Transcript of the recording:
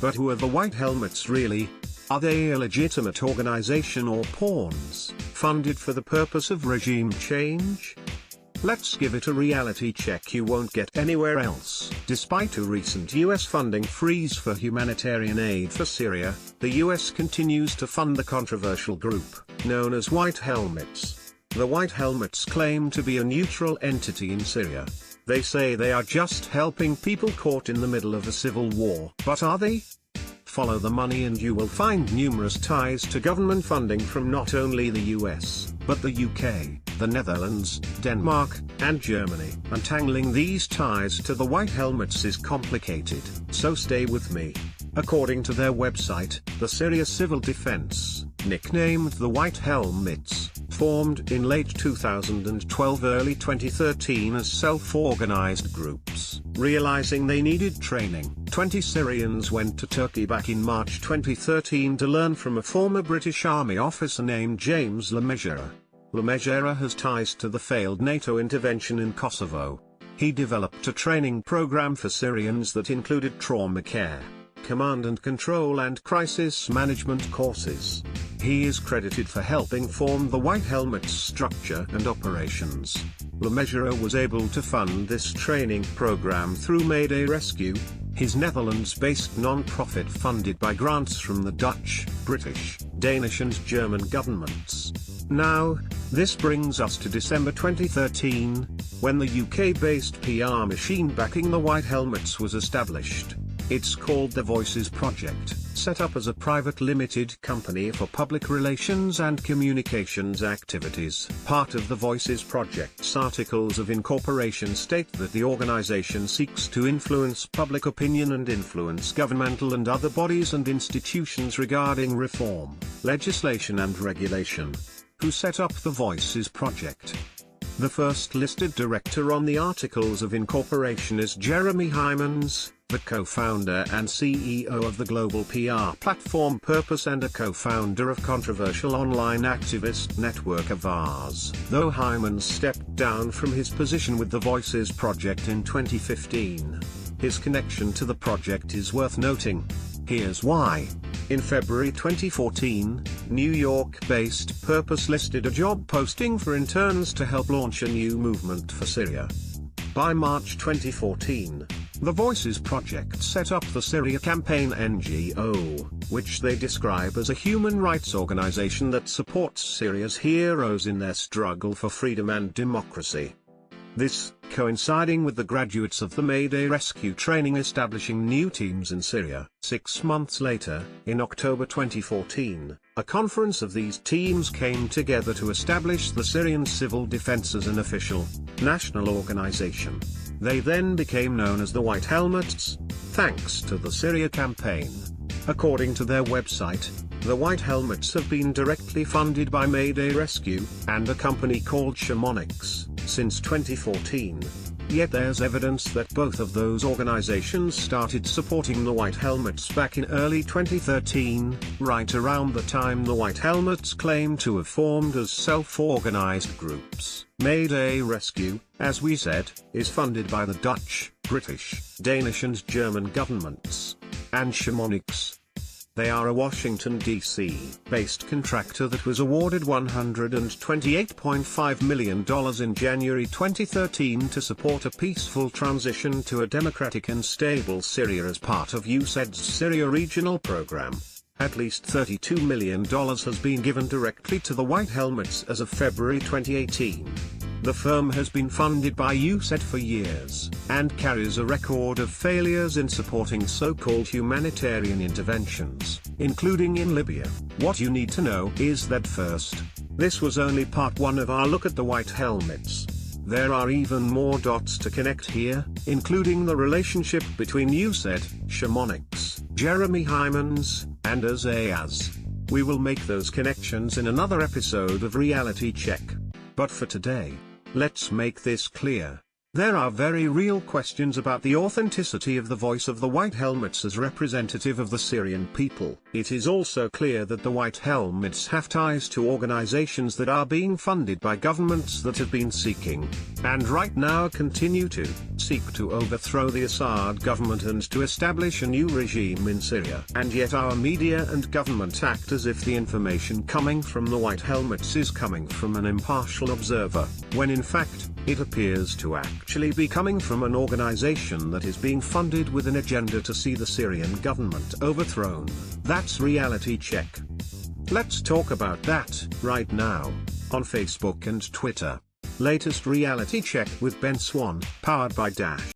But who are the White Helmets really? Are they a legitimate organization or pawns, funded for the purpose of regime change? Let's give it a reality check you won't get anywhere else. Despite a recent US funding freeze for humanitarian aid for Syria, the US continues to fund the controversial group, known as White Helmets. The White Helmets claim to be a neutral entity in Syria. They say they are just helping people caught in the middle of a civil war. But are they? Follow the money and you will find numerous ties to government funding from not only the US, but the UK, the Netherlands, Denmark, and Germany. Untangling these ties to the White Helmets is complicated, so stay with me. According to their website, the Syria Civil Defense, nicknamed the White Helmets, formed in late 2012 early 2013 as self-organized groups. Realizing they needed training, 20 Syrians went to Turkey back in March 2013 to learn from a former British Army officer named James Lemessurier. Lemessurier has ties to the failed NATO intervention in Kosovo. He developed a training program for Syrians that included trauma care, command and control and crisis management courses. He is credited for helping form the White Helmets structure and operations. Lemessurier was able to fund this training program through Mayday Rescue, his Netherlands-based non-profit funded by grants from the Dutch, British, Danish and German governments. Now, this brings us to December 2013, when the UK-based PR machine backing the White Helmets was established. It's called the Voices Project, set up as a private limited company for public relations and communications activities. Part of the Voices Project's articles of incorporation state that the organization seeks to influence public opinion and influence governmental and other bodies and institutions regarding reform, legislation and regulation. Who set up the Voices Project? The first listed director on the Articles of Incorporation is Jeremy Heimans, the co-founder and CEO of the global PR platform Purpose and a co-founder of controversial online activist network Avaaz. Though Heimans stepped down from his position with the Voices Project in 2015, his connection to the project is worth noting. Here's why. In February 2014, New York-based Purpose listed a job posting for interns to help launch a new movement for Syria. By March 2014, the Voices Project set up the Syria Campaign NGO, which they describe as a human rights organization that supports Syria's heroes in their struggle for freedom and democracy. This, coinciding with the graduates of the Mayday Rescue training establishing new teams in Syria. 6 months later, in October 2014, a conference of these teams came together to establish the Syrian Civil Defense as an official, national organization. They then became known as the White Helmets, thanks to the Syria campaign. According to their website, the White Helmets have been directly funded by Mayday Rescue, and a company called Shamonics, since 2014. Yet there's evidence that both of those organizations started supporting the White Helmets back in early 2013, right around the time the White Helmets claim to have formed as self-organized groups. Mayday Rescue, as we said, is funded by the Dutch, British, Danish and German governments. And Shamonics, they are a Washington, D.C. based contractor that was awarded $128.5 million in January 2013 to support a peaceful transition to a democratic and stable Syria as part of USAID's Syria Regional Program. At least $32 million has been given directly to the White Helmets as of February 2018. The firm has been funded by USAID for years, and carries a record of failures in supporting so-called humanitarian interventions, including in Libya. What you need to know is that first, this was only part one of our look at the White Helmets. There are even more dots to connect here, including the relationship between USAID, Shamonics, Jeremy Heimans, and Avaaz. We will make those connections in another episode of Reality Check. But for today, let's make this clear. There are very real questions about the authenticity of the voice of the White Helmets as representative of the Syrian people. It is also clear that the White Helmets have ties to organizations that are being funded by governments that have been seeking, and right now continue to, seek to overthrow the Assad government and to establish a new regime in Syria. And yet our media and government act as if the information coming from the White Helmets is coming from an impartial observer, when in fact, it appears to actually be coming from an organization that is being funded with an agenda to see the Syrian government overthrown. That's Reality Check. Let's talk about that right now on Facebook and Twitter. Latest Reality Check with Ben Swan, powered by Dash.